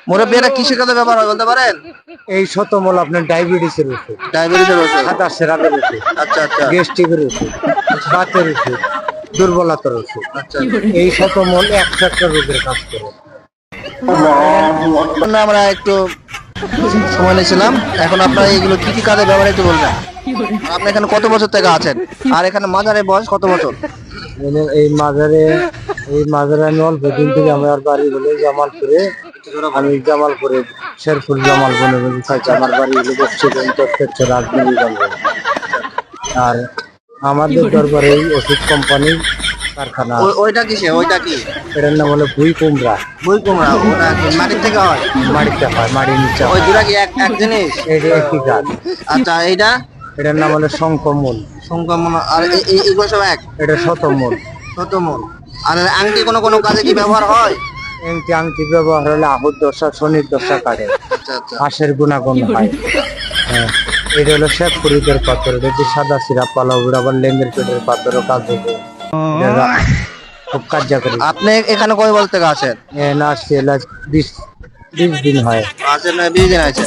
মুরব্বী এটা কিসের কাজে ব্যবহার হয় বলতে পারেন? এই শতমূল আপনার ডায়াবেটিসের ওষুধ, ডায়াবেটিসের ওষুধ। সাদা সেরাদের ওষুধ, আচ্ছা আচ্ছা গ্যাস্ট্রিকের ওষুধ, বাতের ওষুধ, দুর্বলতার ওষুধ। আচ্ছা। এই শতমূল 100টা রোগের কাজ করে। আমরা একটু সময় নিয়েছিলাম, এখন আপনারা এগুলো কি কি কাজে ব্যবহার একটু বলবেন। আর আপনি এখানে কত বছর থেকে আছেন, আর এখানে মাজারের বয়স কত বছর? এই মাজারে আমি অল্প দিন থেকে আমার বাড়ি হলো জামালপুরে। আমি জামালপুরে শেরপুর জামাল বনে থাকি। আমার বাড়ি হলো বক্সি রাজনীতি জঙ্গল। আর আমাদের দরবারে এই ওষুধ কোম্পানির কারখানা আছে। ওইটা কিসে, ওইটা কি? এটার নাম হলো ভুই কুমড়া। বই কুমড়া, ওটা কি মাটির থেকে হয়? মাটিতে হয়, মাটির নিচে ওই হয়। দুটা কি এক এক জিনিস? এটা একই গাছ। আচ্ছা এইটা এটার নাম হলো শঙ্কমূল। সংক্রমণ, আর এগুলো সব এক এটা শতমূল। শতমূল। আর আংটি কোনো কোনো কাজে কি ব্যবহার হয়? আংটি ব্যবহার হলে আহুর দশা, শনির দশা কাটে, আচ্ছা আচ্ছা। হাঁসের গুণাগুণ হয়। হ্যাঁ, এটা হলো শেখপুরীদের পাথর। এটা হচ্ছে সাদা সিরাপ পালা, আবার লেঙ্গের পেটের পাথরও কাজ হবে। এটা খুব কার্যকরী। আপনি এখানে কয় বল থেকে আছেন? না আসছে 20 দিন হয়। আছেন 20 দিন আছে।